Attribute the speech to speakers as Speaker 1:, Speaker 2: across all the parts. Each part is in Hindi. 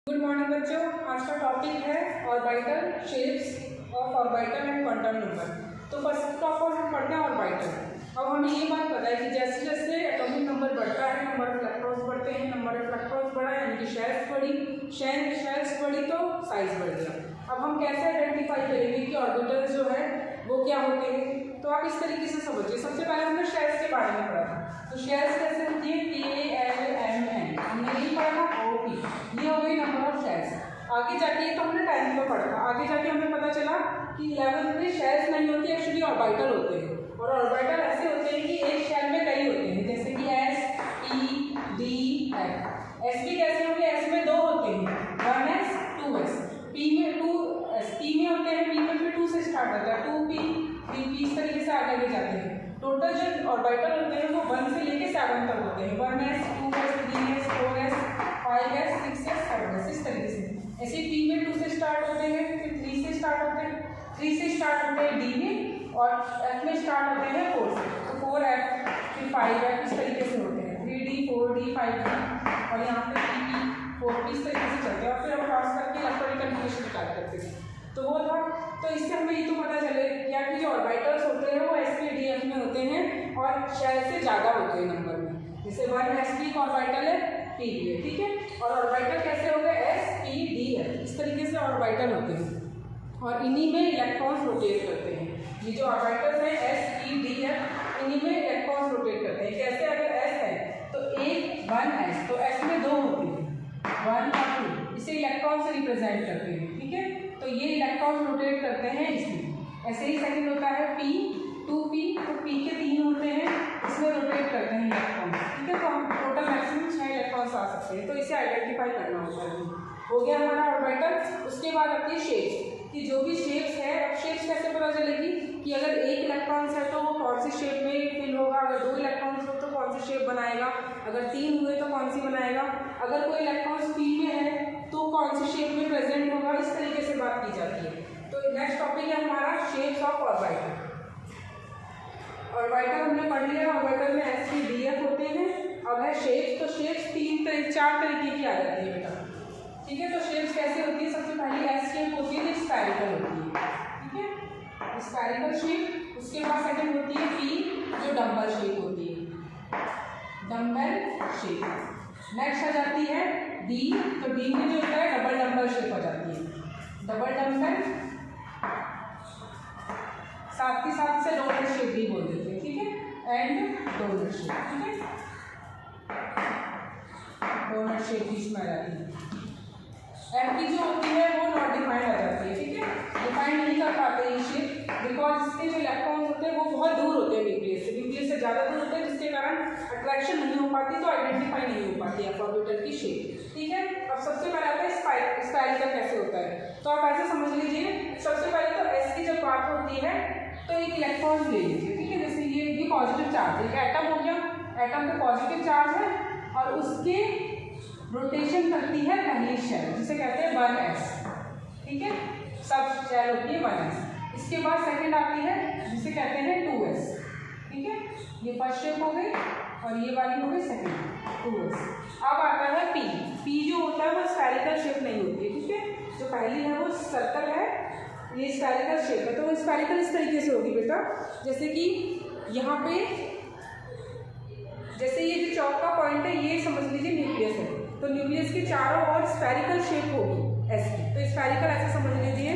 Speaker 1: गुड मॉर्निंग बच्चों, आज का टॉपिक है orbital shapes of orbital and quantum number. तो फर्स्ट ऑफ ऑल हम पढ़ते हैं ऑर्बिटल। अब हमें ये बात पता है कि जैसे जैसे एटॉमिक नंबर बढ़ता है, नंबर ऑफ इलेक्ट्रॉन्स बढ़ते हैं, नंबर ऑफ इलेक्ट्रॉन्स बढ़ा यानी कि शेल्स बढ़ी, शेल्स बढ़ी तो साइज बढ़ गया। अब हम कैसे आइडेंटिफाई करेंगे कि ऑर्बिटल जो है वो क्या होते हैं, तो आप इस तरीके से समझिए। सबसे पहले हमने शेल्स के बारे में पढ़ा था। तो शेल्स कैसे होती है, KLMN, हमने यही पढ़ा था, OP, ये हो गई नंबर ऑफ शेल्स। आगे जाके तो हमने 10th में पढ़ा था, आगे जाके हमें पता चला कि 11th में शेल्स नहीं होती, एक्चुअली ऑर्बिटल होते हैं। और ऑर्बिटल ऐसे होते हैं कि एक शेल में कई होते हैं, जैसे कि S, P, D, F। S भी कैसे होंगे, S में दो होते हैं, 1S 2S, P में 2S, P में होते हैं, P में फिर 2 से स्टार्ट होता है, 2P 3P, इस तरीके से आगे जाते हैं। टोटल जो ऑर्बिटल होते हैं वो 1 से लेके 7 तक होते हैं, 1S 2S 3S 4S 5S 6S 7S, इस तरीके से। ऐसे P में 2 से स्टार्ट होते हैं, फिर 3 से स्टार्ट होते हैं, 3 से स्टार्ट होते हैं D में, और F में स्टार्ट होते हैं 4 से, तो 4F फिर 5F, इस तरीके से होते हैं, 3D 4D 5D, और यहाँ पे 3P 4P, इस तरीके से चलते हैं। और फिर हम क्रॉस करके इलेक्ट्रॉनिक कन्फर्मेशन स्टार्ट करते हैं। तो वो था, तो इससे हमें ये तो पता चले क्या कि जो ऑर्बिटल्स होते हैं वो SPDF में होते हैं और शेल से ज़्यादा होते हैं नंबर में। जैसे 1sp का ऑर्बिटल है, P भी है, ठीक है। और ऑर्बिटल कैसे हो गए, SPDF, इस तरीके से ऑर्बिटल होते हैं और इन्हीं में इलेक्ट्रॉन्स रोटेट करते हैं। ये जो ऑर्बिटल्स हैं SPDF, इन्हीं में इलेक्ट्रॉन्स रोटेट करते हैं। कैसे, अगर S है तो एक 1S, तो S में दो होते हैं, 1 और 2, इसे इलेक्ट्रॉन से रिप्रेजेंट करते हैं, ठीक है। तो ये इलेक्ट्रॉन रोटेट करते हैं इसमें। ऐसे ही सेकंड होता है P 2P, तो P के 3 होते हैं, इसमें रोटेट करते हैं इलेक्ट्रॉन, ठीक है। तो हम टोटल मैक्सिमम 6 इलेक्ट्रॉन्स आ सकते हैं, तो इसे आइडेंटिफाई करना होता है। हो गया हमारा ऑर्बिटल। उसके बाद आती है शेप्स, कि जो भी शेप्स है, अब शेप्स कैसे पता चलेगी कि अगर एक इलेक्ट्रॉन्स है तो वो कौन सी शेप में फिल होगा, अगर 2 इलेक्ट्रॉन्स हो तो कौन सी शेप बनाएगा, अगर 3 हुए तो कौन सी बनाएगा, अगर कोई इलेक्ट्रॉन्स P में है तो कौन सी शेप में प्रेजेंट होगा, इस तरीके से बात की जाती है। तो नेक्स्ट टॉपिक है हमारा शेप्स ऑफ ऑर्बिटल। ऑर्बिटल हमने पढ़ लिया, ऑर्बिटल में SPDF होते हैं। अब है शेप्स, तो शेप्स 4 तरीके की आ जाती है बेटा, ठीक है। तो शेप्स कैसे होती है, सबसे पहली S शेप होती है, जो स्फेरिकल होती है, ठीक है, स्फेरिकल शेप। उसके बाद सेकंड होती है P, जो डम्बल शेप होती है, डम्बल शेप। नेक्स्ट आ जाती है D, तो D में जो होता है डबल डम्बल शेप आ जाती है, डबल डम्बल, साथ ही साथ से डोनट शेप भी बोल देते हैं, ठीक है, एंड डोनट शेप, ठीक है, डोनट शेप बीच में आ जाती है। FP जो होती है वो नॉट डिफाइंड आ जाती है, ठीक है, डिफाइंड नहीं कर पाते ये शेप, बिकॉज इसके जो इलेक्ट्रॉन्स होते हैं वो बहुत दूर होते हैं न्यूक्लियस से ज़्यादा दूर होते हैं, जिसके कारण अट्रैक्शन नहीं हो पाती, तो आइडेंटिफाई नहीं हो पाती है ऑर्बिटल की शेप, ठीक है। अब सबसे पहले आता है स्फेरिकल कैसे होता है। तो आप ऐसे समझ लीजिए, सबसे पहले तो S की जब बात होती है तो एक इलेक्ट्रॉन ले लीजिए, ठीक है। जैसे ये पॉजिटिव चार्ज है, एटम हो गया, एटम पे पॉजिटिव चार्ज है और उसके रोटेशन करती है पहली शेल, जिसे कहते हैं 1S, ठीक है, सब शेल होती है 1S। इसके बाद सेकंड आती है जिसे कहते हैं 2S, ठीक है, ये फर्स्ट शेप हो गई और ये वाली हो गई सेकंड, 2S। अब आता है P जो होता है वो स्फेरिकल शेप नहीं होती है, ठीक है, जो पहली है वो सर्कल है, ये स्फेरिकल शेप है। तो वो स्फेरिकल इस तरीके से होगी बेटा, जैसे कि यहाँ पे, जैसे ये जो चौक का पॉइंट है ये समझ लीजिए न्यूक्लियस है, तो न्यूक्लियस के चारों ओर स्फेरिकल शेप होगी S की, तो स्फेरिकल ऐसे समझ लीजिए,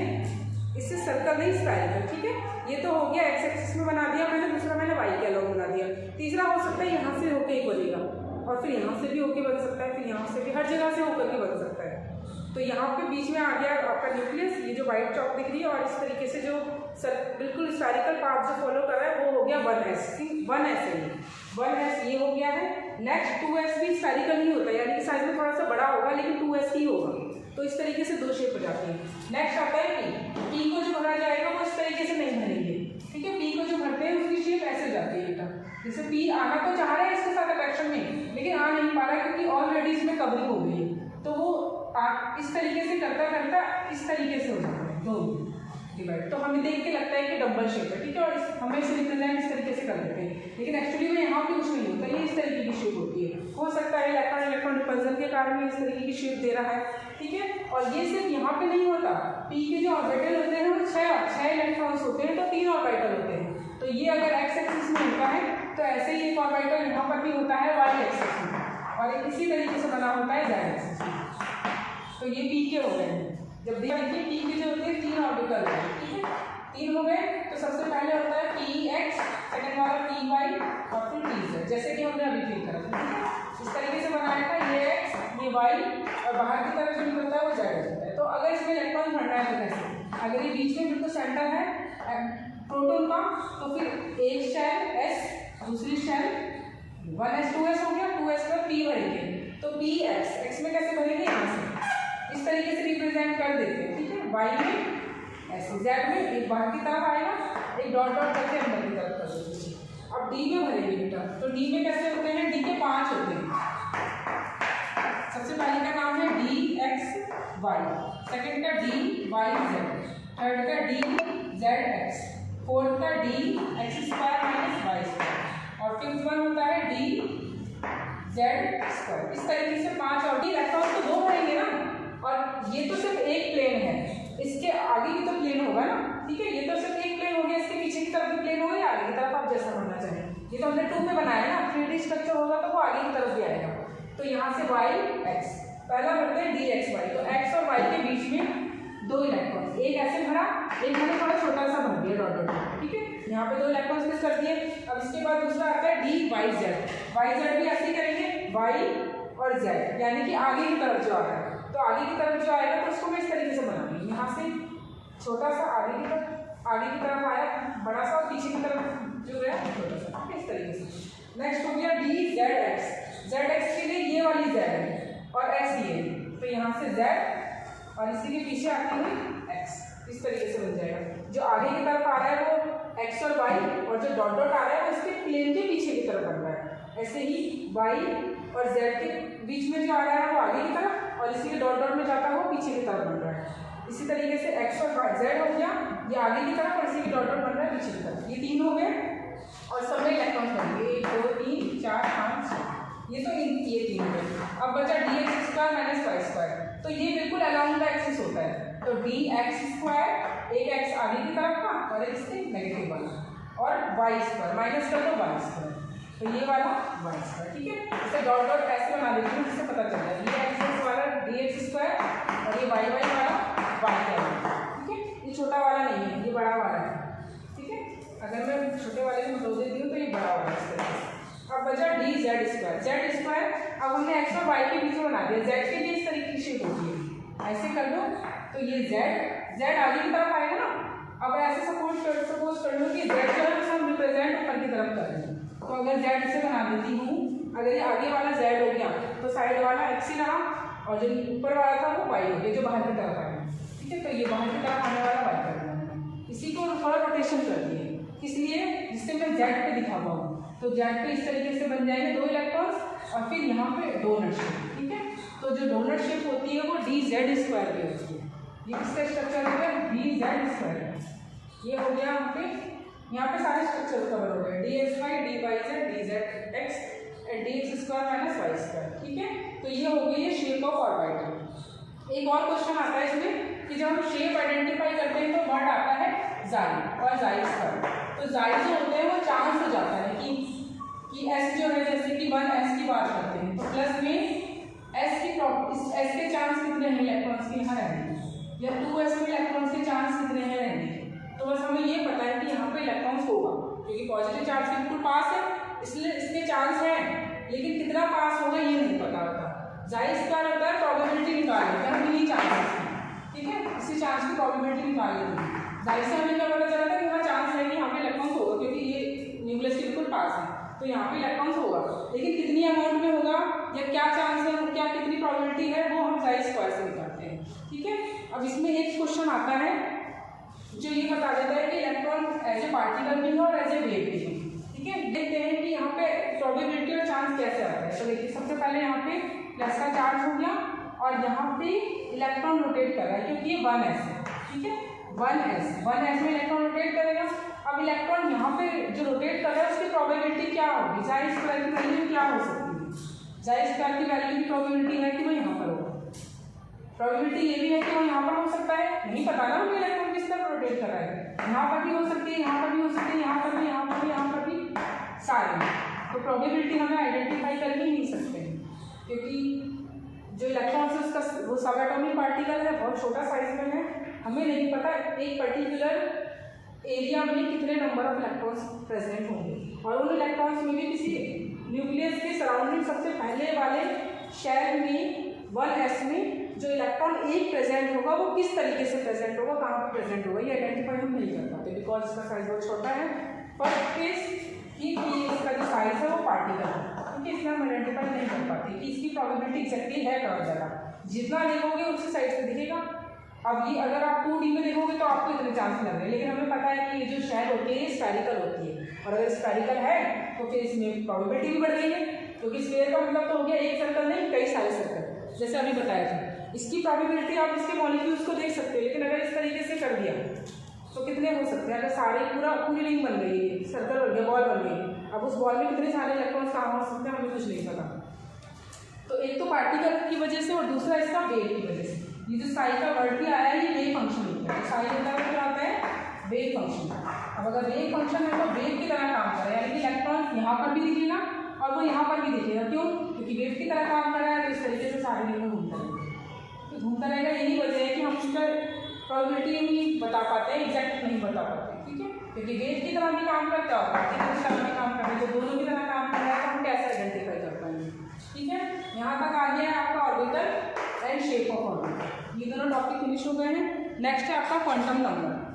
Speaker 1: इससे सर्कल नहीं स्फेरिकल, ठीक है। ये तो हो गया एक्स एक्सिस में बना दिया मैंने, दूसरा मैंने वाई के अलॉन्ग बना दिया। तीसरा हो सकता है यहाँ से होके एक बनेगा और फिर यहाँ से भी होके बन सकता है, फिर यहाँ से भी, हर जगह से होकर के बन सकता है। तो यहाँ पे बीच में आ गया आपका न्यूक्लियस, ये जो व्हाइट चौक दिख रही है, और इस तरीके से जो बिल्कुल स्फेरिकल पाथ जो फॉलो कर रहा है वो हो गया 1S, 1S है, 1S ये हो गया है। नेक्स्ट 2S भी स्फेरिकल ही होता है, यानी कि साइज में थोड़ा सा बड़ा होगा लेकिन 2S ही होगा, तो इस तरीके से 2 शेप हो जाती है। नेक्स्ट आता है P को जो भरा जाएगा वो इस तरीके से नहीं भरेंगे, ठीक है, P को जो भरते हैं उसकी शेप ऐसे जाती है बेटा, जैसे P आना तो चाह रहा है इसके साथ अट्रैक्शन में, लेकिन आ नहीं पा रहा है क्योंकि ऑलरेडी इसमें कवरिंग हो गई है, तो वो इस तरीके से करता करता इस तरीके से हो जाता है, दो डिवाइड। तो हमें देख के लगता है कि डबल शेप है, ठीक है, और हमें इसे रिप्रेजेंट इस तरीके से कर देते हैं, लेकिन एक्चुअली में यहाँ पे कुछ नहीं होता, है, ये इस तरीके की शेप होती है। हो सकता है इलेक्ट्रॉन इलेक्ट्रॉन रिपल्जन के कारण इस तरीके की शेप दे रहा है, ठीक है। और ये सिर्फ यहाँ पे नहीं होता, पी के जो ऑर्बिटल होते हैं वो 6 इलेक्ट्रॉन्स होते हैं, तो 3 ऑर्बिटल होते हैं। तो ये अगर एक्स एक्सिस में होता है तो ऐसे ही एक ऑर्बिटल यहाँ पर भी होता है वाई एक्सिस में, और एक इसी तरीके से बना होता है जेड एक्सिस में। तो ये पी के हो गए हैं। जब देखिए पी के जो होते हैं 3 ऑर्बिटल है, ठीक है, 3 हो गए। तो सबसे पहले होता है पी एक्स, सेकेंड वाला पी वाई और फिर पी जेड, जैसे कि हमने अभी फिल करा था, ठीक है। इस तरीके से बनाया था, ये एक्स ये वाई और बाहर की तरफ जो निकलता है वो जेड होता है। तो अगर इसमें इलेक्ट्रॉन भरना है तो कैसे, अगर ये बीच में बिल्कुल सेंटर है प्रोटॉन का, तो फिर एक शेल एस, दूसरी शेल 1s 2s हो गया, 2s पर पी भरेंगे। तो पी एक्स, एक्स में कैसे भरेंगे, यहाँ से इस तरीके से रिप्रेजेंट कर देते हैं, ठीक है। वाई में ऐसे, जेड में एक बाहर की तरफ आएगा, एक डॉट डॉट करके अंदर की तरफ कर देते हैं। अब डी में भरेंगे बेटा, तो डी में कैसे होते हैं, डी के 5 होते हैं। सबसे पहले का नाम है डी एक्स वाई, सेकेंड का डी वाई जेड, थर्ड का डी जेड एक्स, फोर्थ का D X square minus Y square, और फिफ्थ वन होता है डी जेड स्क्वायर। इस तरीके से 5 और डी इलेक्ट्रॉन तो 2 भरेंगे ना, और ये तो सिर्फ एक प्लेन है, इसके आगे भी तो प्लेन होगा ना, ठीक है। ये तो सिर्फ एक प्लेन हो गया, इसके पीछे की तरफ भी प्लेन होगा या आगे की तरफ, आप जैसा बनना चाहें। ये तो हमने 2 पे बनाया ना, 3D स्ट्रक्चर होगा तो वो आगे की तरफ भी आएगा। तो यहाँ से वाई एक्स, पहला भरते हैं डी एक्स वाई, तो एक्स और वाई के बीच में 2 इलेक्ट्रॉन, एक ऐसे भरा, एक मैंने थोड़ा छोटा सा भर दिया डॉट डॉट, ठीक है। यहाँ पे 2 इलेक्ट्रॉन मिस कर दिए। अब इसके बाद दूसरा आता है D Y Z, Y Z भी ऐसे ही करेंगे, वाई और जेड, यानी कि आगे की तरफ जो आ रहा है, तो आगे की तरफ जो आएगा तो उसको मैं इस तरीके से बनाऊंगी, यहाँ से छोटा सा आगे की तरफ आया बड़ा सा, और पीछे की तरफ जो है छोटा सा, ठीक है, इस तरीके से। नेक्स्ट हो गया D Z x, Z x के लिए ये वाली जेड है और एक्स ये, तो यहाँ से जेड और इसी के पीछे आती है एक्स, इस तरीके से बन जाएगा। जो आगे की तरफ आ रहा है वो एक्स और वाई, और जो डॉट डॉट आ रहा है वो इसके प्लेन के पीछे की तरफ बन रहा है। ऐसे ही वाई और जेड के बीच में जो आ रहा है वो आगे की तरफ, और इसी के डॉट डॉट में जाता है वो पीछे की तरफ बन रहा है। इसी तरीके से एक्स और जेड हो गया, ये आगे की तरफ, और इसी के डॉट डॉट बन रहा है पीछे की तरफ। ये 3 हो गए, और सब में इलेक्ट्रॉन बनेंगे 1 2 3 4 5 6, ये तो ये 3 हो गए। अब बचा D X square minus Y square, तो ये बिल्कुल अलाउंग द एक्सिस होता है। तो डी एक्स स्क्वायर, एक एक्स आगे की तरफ का और एक इसके नेगेटिव वाला, और वाई स्क्वायर माइनस कर दो वाई स्क्वायर, तो ये वाला वाई स्क्वायर, ठीक है। इसे डॉट डॉट ऐसे बना देती हूँ जिससे पता चल जाए, ये एक्स वाला डी एक्स स्क्वायर और ये वाई वाई वाला वाई स्क्वायर, ठीक है। ये छोटा वाला नहीं है, ये बड़ा वाला है, ठीक है। अगर मैं छोटे वाले को हटा देती हूँ तो ये बड़ा वाला है। अब बचा D Z square, Z square अब हमने एक्स और वाई के बीच में बना दिया, जेड के लिए इस तरीके की शेप होती है, ऐसे कर दो तो ये जेड आगे की तरफ आएगा ना। अब ऐसे सपोज कर लो कि जेड जो है हम रिप्रेजेंट ऊपर की तरफ कर रहे हैं, तो अगर जेड से बना देती हूँ, अगर ये आगे वाला जेड हो गया तो साइड वाला एक्स ही रहा, और जो ऊपर वाला था वो वाई हो गया, जो बाहर की तरफ आएगा, ठीक है। तो ये बाहर की तरफ आने वाला वाई कर देना, इसी को थोड़ा रोटेशन कर दिए, इसलिए जिससे मैं जेड पे दिखा हुआ हूँ, तो जेड पे इस तरीके से बन जाएंगे 2 इलेक्ट्रॉन्स, और फिर यहाँ पे डोनट शेप, ठीक है। तो जो डोनट शेप होती है वो डी जेड स्क्वायर की होती है। ये किसका स्ट्रक्चर हो गया, डी जेड स्क्वायर, ये हो गया यहाँ पे सारे स्ट्रक्चर कवर हो गए, D X Y D Y Z D Z X and D X square minus Y square, ठीक है। तो ये हो गई है शेप ऑफ ऑर्बिटल। एक और क्वेश्चन आता है इसमें कि जब हम शेप आइडेंटिफाई करते हैं तो वर्ड आता है जाई और जाई स्क्वायर। तो जाई जो होते हैं वो चांस हो जाता है कि एस जो है, जैसे कि 1s की बात करते हैं तो प्लस में एस के चांस कितने हैं इलेक्ट्रॉन्स के यहाँ रहने के, या 2s में इलेक्ट्रॉन्स के चांस कितने हैं रहने के। तो बस हमें ये पता है कि यहाँ पे इलेक्ट्रॉन्स होगा, क्योंकि पॉजिटिव चार्ज बिल्कुल पास है, इसलिए इसके चांस हैं, लेकिन कितना पास होगा ये नहीं पता होता। जाई स्क्वायर होता है प्रोबेबिलिटी निकाल लेते हैं, यही चांस है, ठीक है। इसी चांस की प्रोबेबिलिटी निकाल लेते हैं। जाई से हमें क्या पता चला था कि यहाँ चांस है कि यहाँ पे इलेक्ट्रॉन्स होगा, क्योंकि ये न्यूक्लियस के बिल्कुल पास है, तो यहाँ पे इलेक्ट्रॉन्स होगा, लेकिन कितनी अमाउंट में होगा या क्या चांस है, क्या कितनी प्रोबेबिलिटी है, वो हम जाई स्क्वायर से निकालते हैं, ठीक है। अब इसमें एक क्वेश्चन आता है जो ये बता देता है कि इलेक्ट्रॉन एज ए पार्टिकल भी है और एज ए वेव भी है, ठीक है। देखते हैं कि यहाँ पे प्रोबेबिलिटी और चांस कैसे आता है। तो देखिए सबसे पहले यहाँ पे प्लस का चार्ज हो गया और यहाँ पे इलेक्ट्रॉन रोटेट कर रहा है, क्योंकि ये 1s है, ठीक है। 1s में इलेक्ट्रॉन रोटेट करेगा। अब इलेक्ट्रॉन यहाँ पे जो रोटेट कर रहा है उसकी प्रोबेबिलिटी क्या होगी, जाए स्क्वायर की वैल्यू क्या हो सकती है, जाए स्क्वायर की वैल्यू की प्रोबेबिलिटी है कि वो यहाँ पर होगा, प्रोबेबिलिटी ये भी है कि वो यहाँ पर हो सकता है, नहीं पता ना हमें इलेक्ट्रॉन किस तरह रोटेट कर रहा है, यहाँ पर भी हो सकती है, यहाँ पर भी हो सकती है, यहाँ पर भी, यहाँ पर भी, यहाँ पर भी, सारे। तो प्रोबेबिलिटी हमें आइडेंटिफाई कर ही नहीं सकते क्योंकि जो इलेक्ट्रॉन है उसका वो सब एटॉमिक पार्टिकल है, बहुत छोटा साइज में है, हमें नहीं पता एक पर्टिकुलर एरिया में कितने नंबर ऑफ इलेक्ट्रॉन्स प्रेजेंट होंगे, और उन इलेक्ट्रॉन्स में भी किसी न्यूक्लियस के सराउंडिंग सबसे पहले वाले शेल में 1s में जो इलेक्ट्रॉन एक प्रेजेंट होगा वो किस तरीके से प्रेजेंट होगा, कहाँ पर प्रेजेंट होगा, ये आइडेंटिफाई हम नहीं कर पाते बिकॉज इसका साइज बहुत छोटा है। फर्स्ट केस कि इसका जो साइज है वो पार्टिकल है, क्योंकि इसमें हम आइडेंटिफाई नहीं कर पाते कि इसकी प्रोबेबिलिटी एक्जैक्टली है कहाँ जगह, जितना देखोगे उसी साइड से दिखेगा। अब ये अगर आप 2D में देखोगे तो आपको इतने चांस लग रहे हैं, लेकिन हमें पता है कि ये जो शेल होती है ये स्फेरिकल होती है, और अगर स्फेरिकल है तो फिर इसमें प्रोबेबिलिटी भी बढ़ गई है, क्योंकि स्फेयर का मतलब तो हो गया एक सर्कल नहीं कई सारे सर्कल, जैसे अभी बताया था। इसकी प्रोबेबिलिटी आप इसके मॉलिक्यूल्स को देख सकते हो, लेकिन अगर इस तरीके से कर दिया तो कितने हो सकते हैं, अगर सारे पूरी रिंग बन गई, सर्कल बन गया, बॉल बन गई, अब उस बॉल में कितने सारे इलेक्ट्रॉन्स कहाँ हो सकते हैं हमें कुछ नहीं पता। तो एक तो पार्टिकल की वजह से और दूसरा इसका वेट की वजह से। ये जो साई का वर्ड भी आया है ये वेव फंक्शन होता है, साई होता है क्या आता है, वेव फंक्शन। अब अगर वेव फंक्शन है तो वेव की तरह काम करे, यानी कि इलेक्ट्रॉन यहाँ पर भी दिखेगा और वो यहाँ पर भी दिखेगा, क्यों, क्योंकि वेव की तरह काम कर रहा है, तो इस तरीके से सारे रिंग में घूमता रहेगा। तो घूमता रहेगा, यही वजह है कि हम उसका प्रोबेबिलिटी नहीं बता पाते, एग्जैक्ट नहीं बता पाते, ठीक है, क्योंकि वेव की तरह भी काम करता है, पार्टिकल की तरह भी काम कर रहा है, तो दोनों की तरह काम कर रहा है, तो हम कैसे आइडेंटिफाई कर पाएंगे। ठीक है, यहाँ तक आ गया है आपका orbital and shape of orbital, ये दोनों टॉपिक फिनिश हो गए हैं। नेक्स्ट है आपका क्वांटम नंबर।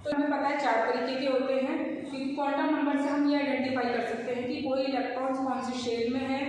Speaker 1: तो हमें पता है 4 तरीके के होते हैं, क्योंकि क्वांटम नंबर से हम ये आइडेंटिफाई कर सकते हैं कि कोई इलेक्ट्रॉन्स कौन सी शेल में है,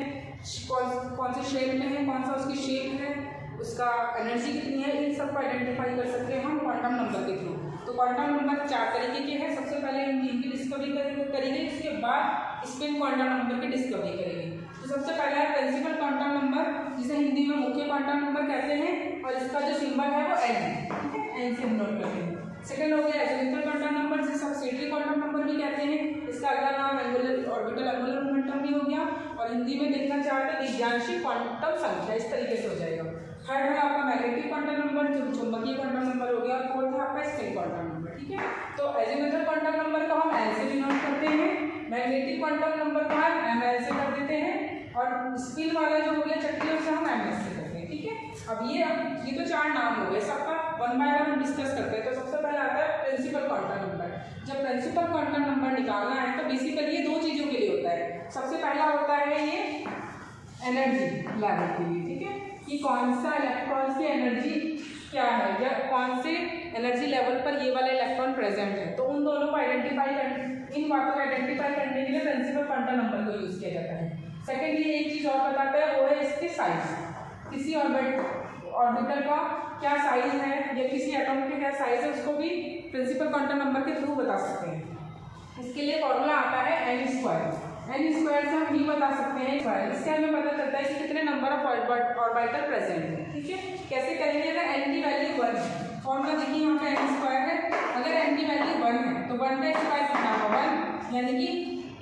Speaker 1: कौन सी शेल में है, कौन सा उसकी शेप है, उसका एनर्जी कितनी है, इन सबको आइडेंटिफाई कर सकते हैं हम क्वांटम नंबर के थ्रू। तो क्वांटम नंबर 4 तरीके के हैं, सबसे पहले हम इनकी डिस्कवरी करेंगे, उसके बाद स्पिन क्वांटम नंबर की डिस्कवरी करेंगे। तो सबसे पहला है प्रिंसिपल क्वांटम नंबर, जिसे हिंदी में मुख्य क्वांटम नंबर कहते हैं, और इसका जो सिंबल है वो एन है, ठीक है, एन से हम नोट करते हैं। सेकंड हो गया एजेंटल क्वांटम नंबर, जिसे सब्सिडियरी क्वांटम नंबर भी कहते हैं, इसका अगला नाम एंगुलर ऑर्बिटल एंगुलर मोमेंटम भी हो गया, और हिंदी में देखना चाहते हैं विज्ञानशील क्वांटम संख्या, इस तरीके से हो जाएगा। थर्ड है आपका मैग्नेटिक क्वांटम नंबर, जो चुंबकीय क्वांटम नंबर हो गया, और फोर्थ है आपका स्पिन क्वांटम नंबर, ठीक है। तो एजेंटल क्वांटम नंबर को हम एल से डिनोट करते हैं, मैग्नेटिक क्वांटम नंबर को हम एम एल से कर देते हैं, और स्पिन वाला जो हो गया चक्री उसे हम एम एस से करते हैं, ठीक है। अब ये तो 4 नाम हो गए, सबका 1 बाय 1 हम डिस्कस करते हैं। तो सबसे पहले आता है प्रिंसिपल क्वांटम नंबर। जब प्रिंसिपल क्वांटम नंबर निकालना है तो बेसिकली ये 2 चीज़ों के लिए होता है। सबसे पहला होता है ये एनर्जी लेवल के लिए, ठीक है, कि कौन सा इलेक्ट्रॉन की एनर्जी क्या है, या कौन से एनर्जी लेवल पर ये वाला इलेक्ट्रॉन प्रेजेंट है। तो उन दोनों को आइडेंटिफाई इन बातों को आइडेंटिफाई करने के लिए प्रिंसिपल क्वांटम नंबर को यूज़ किया जाता है। सेकेंडली एक चीज़ और बताता है, वो है इसकी साइज, किसी ऑर्बिटल का क्या साइज है या किसी एटॉम के क्या साइज है, उसको भी प्रिंसिपल क्वांटम नंबर के थ्रू बता सकते हैं। इसके लिए फॉर्मूला आता है एन स्क्वायर से हम ये बता सकते हैं स्क्वायर, इससे हमें पता चलता है कि कितने नंबर ऑफ ऑर्बिटल प्रेजेंट है, ठीक है। कैसे करेंगे, अगर एन की वैल्यू 1 है, फॉर्मूला देखिए यहाँ पे एन स्क्वायर है, अगर एन की वैल्यू 1 है तो 1 का स्क्वायर कितना होगा 1, यानी कि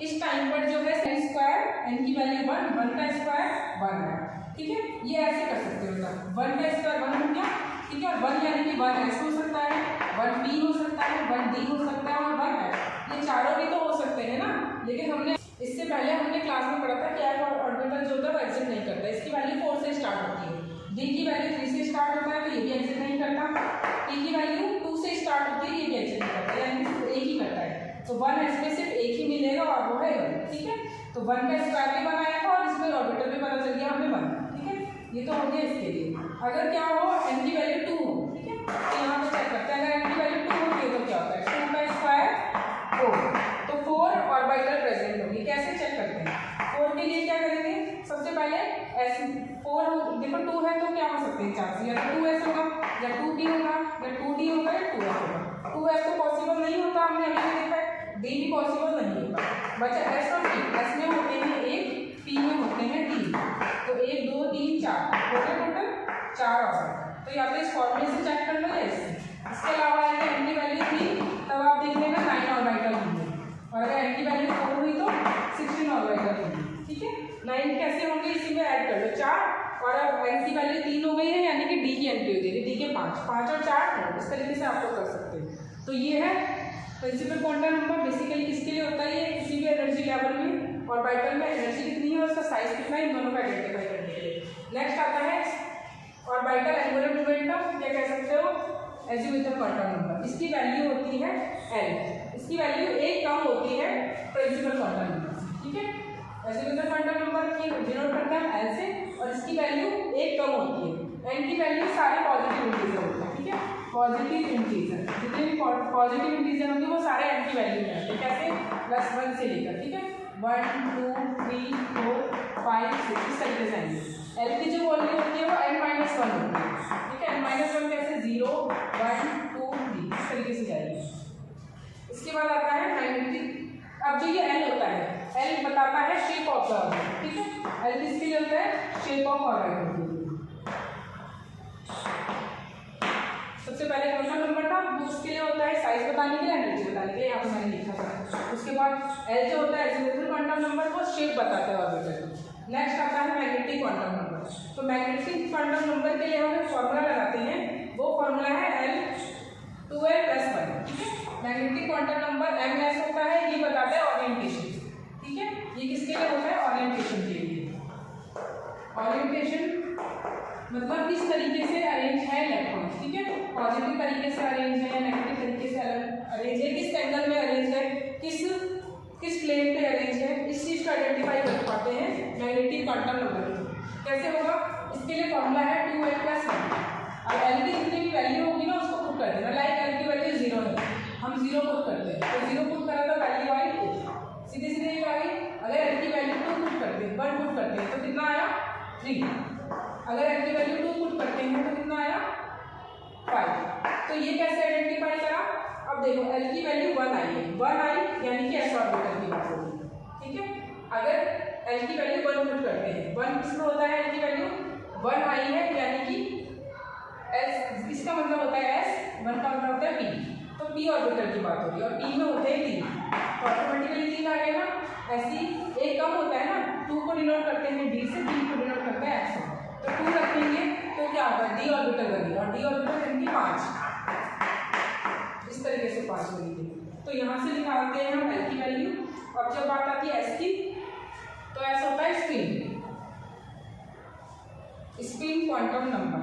Speaker 1: इस टाइम पर जो है एन स्क्वायर, एन की वैल्यू 1 का स्क्वायर 1 है, ठीक है। ये ऐसे कर सकते हो, 1 का स्क्वायर 1 हो गया, ठीक है। 1 यानी कि 1 ऐसे हो सकता है, 1 बी हो सकता है, 1 डी हो सकता है, और 1 एफ, ये चारों भी तो हो सकते हैं ना। लेकिन हमने इससे पहले हमने क्लास में पढ़ा था कि एफ ऑर्बिटल जो होता है वो एग्जिट नहीं करता, इसकी वैल्यू 4 से स्टार्ट होती है, डी की वैल्यू 3 से स्टार्ट होता है तो ये भी एग्जिट नहीं करता, टी की वैल्यू 2 से स्टार्ट होती है, ये भी एग्जिट नहीं करता, यानी सिर्फ एक ही करता है। तो 1 इसमें सिर्फ एक ही मिलेगा और वो है 1, ठीक है। तो 1 का स्क्वायर भी बनाया था और इसमें ऑर्बिटल भी पता चल गया हमें 1, ठीक है। ये तो हो गया इसके लिए। अगर क्या हो एन की वैल्यू 2 हो, ठीक है, तो यहाँ पे चेक करते हैं, अगर एन की वैल्यू 2 होती है तो क्या होता है 2 का स्क्वायर 4, तो 4 ऑर्बिटल प्रेजेंट होगी। कैसे चेक करते हैं, 4 के लिए क्या करेंगे, सबसे पहले ऐसे 4 देखो 2 है तो क्या हो सकते हैं चांस, या तो 2s होगा, या 2p होगा, या 2d होगा, या 2f होगा। 2f तो पॉसिबल नहीं होता, हमने अभी देखा है, d भी पॉसिबल नहीं होता, बचा s और t। s में होते हैं 1, p में होते हैं 3, तो 1 2 3 4 टोटल 4 ऑर्बिटल। तो या तो इस फॉर्मूले से चेक कर लो या इससे। इसके अलावा एन की और अगर n की वैल्यू 4 हुई तो 16 ऑर्बिटल होंगे, ठीक है। 9 कैसे होंगे, इसी में ऐड कर लो 4, और अब n की वैल्यू 3 हो गई है, यानी कि d की एंट्री हो जाएगी, d के 5 और 4, इस तरीके से आप लोग कर सकते हैं। तो ये है प्रिंसिपल क्वांटम नंबर। बेसिकली किसके लिए होता है, ये किसी भी एनर्जी लेवल में ऑर्बिटल में एनर्जी कितनी है, उसका साइज कितना है, इन दोनों को आइडेंटिफाई करने के लिए। नेक्स्ट आता है ऑर्बिटल एंगुलर मोमेंटम, क्या कह सकते हो, एजीमुथल क्वांटम नंबर। इसकी वैल्यू होती है L, इसकी वैल्यू 1 कम होती है प्रिंसिपल क्वांटम नंबर से, ठीक है। एजीमुथल क्वांटम नंबर की डिनोट करते हैं L से, और इसकी वैल्यू 1 कम होती है। n की वैल्यू सारे पॉजिटिव इंटीजर होते हैं, ठीक है, पॉजिटिव इंटीजर, जितने भी पॉजिटिव इंटीजर होंगे वो सारे n की वैल्यू में आते हैं, कैसे, +1 से लेकर, ठीक है, 1 2 3 4 5 6 इस तरीके से आएंगे। L की जो वैल्यू होती है वो n-1 होती है, ठीक है, n-1 कैसे, 0 1 2 3 इस तरीके से जाएगी। इसके बाद आता है मैग्नेटिक। अब जो ये L होता है, L बताता है शेप ऑफ द ऑर्बिटल, ठीक है, L किसके लिए होता है, शेप ऑफ ऑर्बिटल। सबसे पहले क्वेश्चन नंबर था वो उसके लिए होता है साइज बताने के लिए, एनर्जी बताने के लिए, यहाँ पे मैंने लिखा था। उसके बाद L जो होता है एजीमुथल क्वांटम नंबर, वो शेप बताता है ऑर्बिटल। नेक्स्ट आता है मैग्नेटिक क्वांटम नंबर। तो मैग्नेटिक क्वांटम नंबर के लिए हम फॉर्मूला लगाते हैं, वो फॉर्मूला है L2L+1, ठीक है। मैग्नेटिक क्वांटम नंबर ms होता है, ये बताता है ओरिएंटेशन, ठीक है, ये किसके लिए होता है, ओरिएंटेशन के लिए। ओरिएंटेशन मतलब किस तरीके से अरेंज है इलेक्ट्रॉन, ठीक है, पॉजिटिव तरीके से अरेंज है या नेगेटिव तरीके से अरेंज है, किस एंगल में अरेंज है, किस प्लेन पे अरेंज है, इस चीज को आइडेंटिफाई कर पाते हैं मैग्नेटिक क्वांटम नंबर। कैसे होगा, इसके लिए फॉर्मूला है 2L+1। अब L की जितनी भी वैल्यू होगी ना उसको पुट कर देना, लाइक L की वैल्यू 0 है, हम 0 पुट करते हैं, तो 0 पुट करा तो वैल्यू आई 1, सीधे सीधे एक आई। अगर L की वैल्यू 2 पुट करते हैं, 1 पुट करते हैं तो कितना आया 3, अगर L की वैल्यू 2 पुट करते हैं तो कितना आया 5। तो ये कैसे आइडेंटिफाई करा, अब देखो L की वैल्यू 1 आई है, 1 आई यानी कि s ऑर्बिटल की बात होगी, ठीक है। अगर L की वैल्यू 1 पुट करते हैं, 1 किसमें होता है, L की वैल्यू 1 आई है यानी कि s, इसका मतलब होता है s, 1 का मतलब होता है p, तो p ऑर्बिटल की बात होगी, और p में होते हैं 3, तो ऑटोमेटिकली 3 आ गया ना। ऐसी एक कम होता है ना, 2 को डिनोट करते हैं d से, 3 को डिनोट करते हैं s से, तो 2 रखेंगे तो क्या होगा, d ऑर्बिटल बनेगा, और d ऑर्बिटल यानी 5, इस तरीके से 5 बनेगी। तो यहाँ से निकालते हैं हम L की वैल्यू। अब जब बात आती है S की, तो S होता है स्पिन क्वांटम नंबर,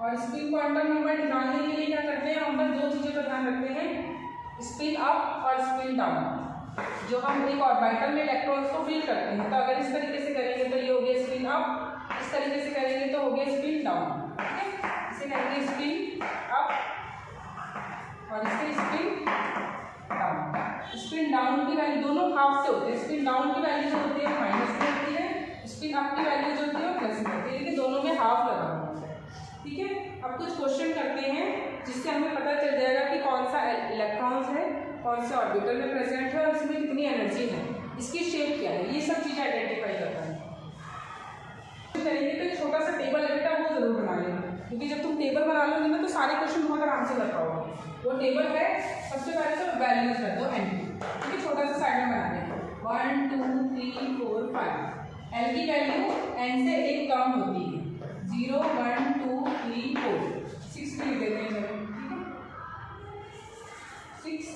Speaker 1: और स्पिन क्वांटम नंबर निकालने के लिए क्या करते हैं, हम बस 2 चीज़ों का ध्यान रखते हैं, स्पिन अप और स्पिन डाउन। जो हम एक ऑर्बिटल में इलेक्ट्रॉन्स को फील करते हैं, तो अगर इस तरीके से करेंगे तो ये हो गया स्पिन अप, इस तरीके से करेंगे तो हो गया स्पिन डाउन, ठीक है, इसे करेंगे स्पिन अप और इससे स्पिन डाउन। स्पिन डाउन की वैल्यू दोनों हाफ से होते हैं, स्पिन डाउन की वैल्यू जो होती है माइनस में होती है, स्पिन अप की वैल्यू जो होती है वो प्लस में होती है, लेकिन दोनों में हाफ लगा हुआ है, ठीक है। अब कुछ क्वेश्चन करते हैं जिससे हमें पता चल जाएगा कि कौन सा इलेक्ट्रॉन्स है, कौन से ऑर्बिटल में प्रेजेंट है और इसमें कितनी एनर्जी है, इसकी शेप क्या है, ये सब चीज़ें आइडेंटिफाई करता है। करेंगे तो एक छोटा सा टेबल है बेटा, वो जरूर बना लेना, क्योंकि जब तुम टेबल बना लोगे ना तो सारे क्वेश्चन बहुत आराम से कर पाओगे। वो टेबल है, सबसे पहले तो वैल्यूज कर दो n की, ठीक है, छोटा सा साइड में बना दें, 1 2 3 4 5। L की वैल्यू n से 1 कम होती है, 0 1 2 3 4 6 भी देते हैं, ठीक है,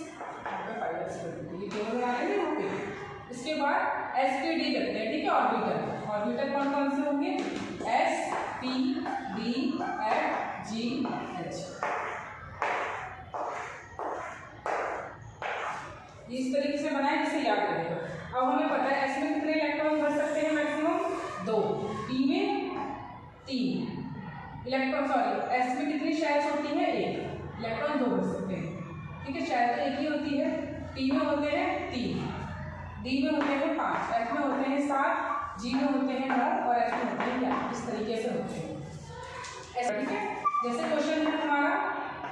Speaker 1: 6 5 ऐसे कर देते हैं, ये टेबल बना लेंगे यहाँ पे। इसके बाद S P D करते हैं, ठीक है, ऑर्बिटल, ऑर्बिटल कौन कौन से होंगे, S P D F G H, इस तरीके से बनाए जिसे याद रहेगा। अब हमें पता है S में कितने इलेक्ट्रॉन भर सकते हैं, मैक्सिमम 2, P में 3 इलेक्ट्रॉन, सॉरी S में कितनी शेल्स होती है, 1 इलेक्ट्रॉन 2 भर सकते हैं, ठीक है, शेल तो एक ही होती है। P में होते हैं 3, D में होते हैं 5, F में होते हैं 7, G में होते हैं 9 और H में होते हैं 8, इस तरीके से होते हैं, ठीक है। जैसे क्वेश्चन है हमारा,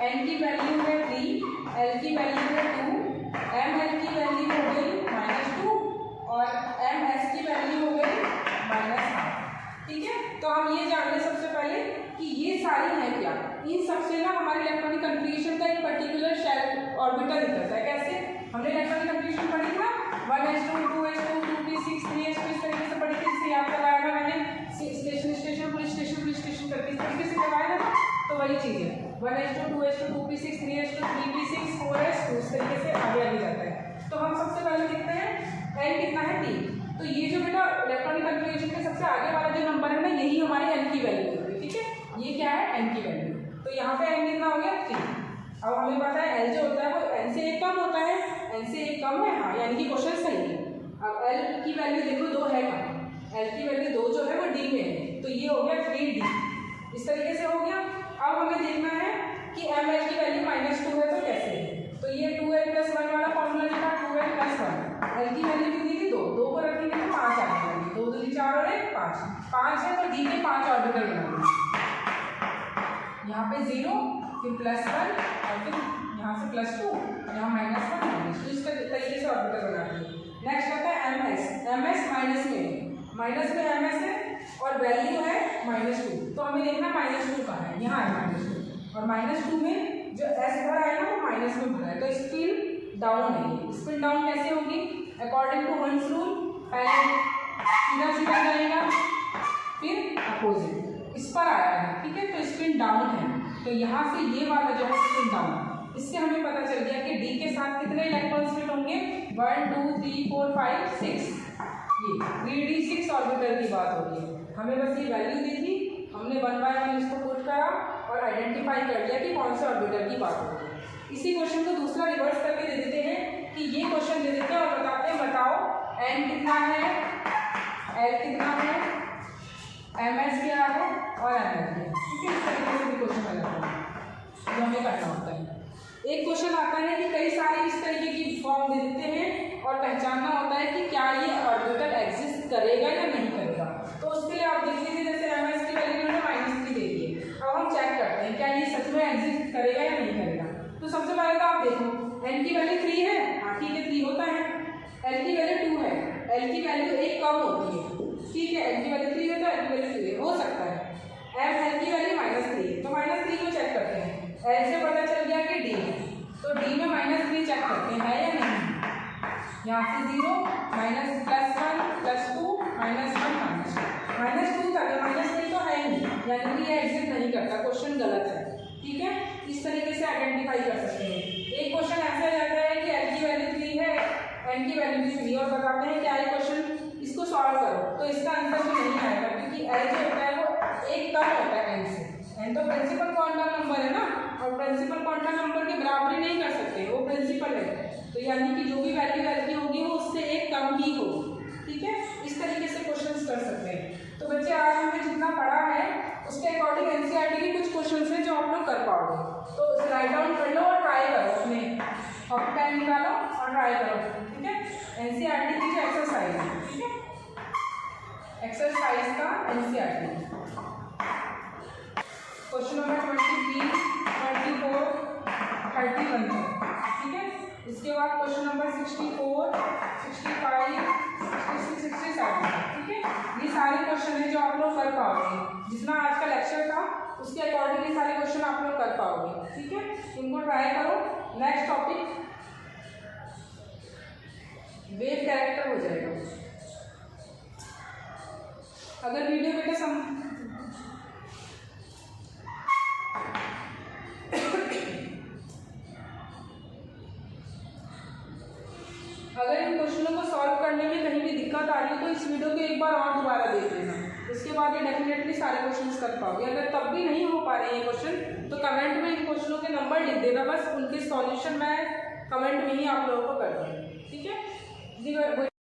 Speaker 1: N की वैल्यू है 3, L की वैल्यू है 2, M L की वैल्यू हो गई -2 और M S की वैल्यू हो गई -1, ठीक है। तो हम ये जान लें सबसे पहले कि ये सारी है क्या, इन सबसे ना हमारे इलेक्ट्रॉनिक कन्फिग्रेशन का एक पर्टिकुलर शेल ऑर्बिटल निकलता है। कैसे, हमने इलेक्ट्रॉनिक कंफ्यूजन पढ़ी थी ना, 1s2 2s2 2p6 3s2 इस तरीके से पढ़ी थी, जिसे याद करवाया था मैंने स्टेशन पुलिस स्टेशन करके इस तरीके से करवाया था। तो वही चीज़ है, 1s2 2s2 2p6 3s2 3p6 4s2 इस तरीके से आगे जाता है। तो हम सबसे पहले देखते हैं n कितना है, t। तो ये जो बेटा इलेक्ट्रॉनिक कंफ्यूजन के सबसे आगे वाला जो नंबर है ना, यही हमारी n की वैल्यू होगी, ठीक है। ये क्या है, n की वैल्यू। तो यहाँ पे n कितना हो गया, 3। अब हमें पता है l जो होता है वो n से 1 कम होता है, n से 1 कम है, हाँ, यानी कि क्वेश्चन सही है। अब l की वैल्यू देखो 2 है कहाँ, l की वैल्यू 2 जो है वो d में है, तो ये हो गया 3d, इस तरीके से हो गया। अब हमें देखना है कि ml की वैल्यू -2 है, तो कैसे है, तो ये 2l+1 वाला फॉर्मूला लिखा, 2l+1, l की वैल्यू कितनी थी, 2 को रखेंगे तो 5 आ जाएगी, 2 2 4 और 1 5 है, तो d के 5 ऑर्बिटल बनाएंगे, यहाँ पे 0 फिर +1 और फिर यहाँ से +2 और यहाँ -1 -2 इस तरीके से ऑर्बिटल बनाते हैं। नेक्स्ट आता है ms माइनस में ms है और वैल्यू है -2, तो हमें देखना -2 कहाँ है, यहाँ है -2, और -2 में जो s भरा है ना वो माइनस में भरा है, तो स्पिन डाउन है। स्पिन डाउन कैसे होगी, अकॉर्डिंग टू हंस रूल, पहले सीधा जाएगा फिर अपोजिट, इस पर आया है, ठीक है, तो स्पिन डाउन है। तो यहाँ से ये वाला जो है स्पिन डाउन, इससे हमें पता चल गया कि d के साथ कितने इलेक्ट्रॉन्स फिट होंगे, 1 2 3 4 5 6, ये 3d6 ऑर्बिटल की बात हो रही है। हमें बस ये वैल्यू दी थी, हमने 1 बाय 1 इसको पुट करा और आइडेंटिफाई कर लिया कि कौन से ऑर्बिटल की बात हो रही है। इसी क्वेश्चन को दूसरा रिवर्स करके दे देते हैं कि ये क्वेश्चन दे देते हैं और बताते हैं, बताओ n कितना है, l कितना है, ms क्या है और ml क्या है, ठीक है। इस तरीके से भी क्वेश्चन आ जाता है जो हमें करना होता है। एक क्वेश्चन आता है कि कई सारे इस तरीके की फॉर्म दे देते हैं और पहचानना होता है कि क्या ये ऑर्बिटल एग्जिस्ट करेगा या नहीं करेगा। तो उसके लिए आप देख लीजिए, जैसे ms की वैल्यू ने -3 दे दी है, अब हम चेक करते हैं क्या ये सच में एग्जिस्ट करेगा या नहीं करेगा। तो सबसे पहले तो आप देखो n की वैल्यू 3 है, हाँ ठीक है 3 होता है, l की वैल्यू 2 है, l की वैल्यू 1 कम होती है, ठीक है, l की वैल्यू 3 है तो l की वैल्यू 2 है, हो सकता है। l की वैल्यू -3, तो -3 को चेक करते हैं, l से पता चल गया कि d है, तो d में -3 चेक करते हैं है या नहीं, यहाँ से 0 -+1 +2 -1 -2 तक है, -3 तो है ही नहीं, यानी कि ये एग्जिस्ट नहीं करता, क्वेश्चन गलत है, ठीक है। इस तरीके से आइडेंटिफाई कर सकते हैं। एक क्वेश्चन ऐसा जाता है कि l की वैल्यू 3 है, n की वैल्यू भी 3 और बताते हैं क्या ये क्वेश्चन, इसको सॉल्व करो, तो इसका आंसर भी नहीं आएगा क्योंकि l जो होता है वो 1 कम होता है n से, n तो प्रिंसिपल क्वांटम नंबर है ना, और प्रिंसिपल क्वांटम नंबर की बराबरी नहीं कर सकते, वो प्रिंसिपल है, तो यानी कि जो भी वैल्यू l की होगी वो उससे 1 कम ही होगी, ठीक है। इस तरीके से क्वेश्चंस कर सकते हैं। तो बच्चे आज हमने जितना पढ़ा है उसके अकॉर्डिंग एनसीईआरटी के कुछ क्वेश्चंस हैं जो आप लोग कर पाओगे, तो उसे राइट डाउन कर लो और ट्राई करो, अपने कॉपी पेन निकालो और ट्राई करो, ठीक है। एनसीईआरटी की जो एक्सरसाइज है, ठीक है, एक्सरसाइज का एनसीईआरटी क्वेश्चन नंबर 23 24 31 ठीक है। इसके बाद क्वेश्चन नंबर 64 65 66 67, ठीक है। ये सारे क्वेश्चन है जो आप लोग कर पाओगे, जितना आज का लेक्चर था उसके अकॉर्डिंग ये सारे क्वेश्चन आप लोग कर पाओगे, ठीक है। इनको ट्राई करो। नेक्स्ट टॉपिक वेव कैरेक्टर हो जाएगा। अगर वीडियो बेटा अगर इन क्वेश्चनों को सॉल्व करने में कहीं भी दिक्कत आ रही है तो इस वीडियो को एक बार और दोबारा देख लेना, इसके बाद ये डेफिनेटली सारे क्वेश्चंस कर पाओगे। अगर तब भी नहीं हो पा रहे हैं ये क्वेश्चन तो कमेंट में इन क्वेश्चनों के नंबर लिख देना, बस उनके सॉल्यूशन मैं कमेंट में ही आप लोगों को कर दूँगी, ठीक है।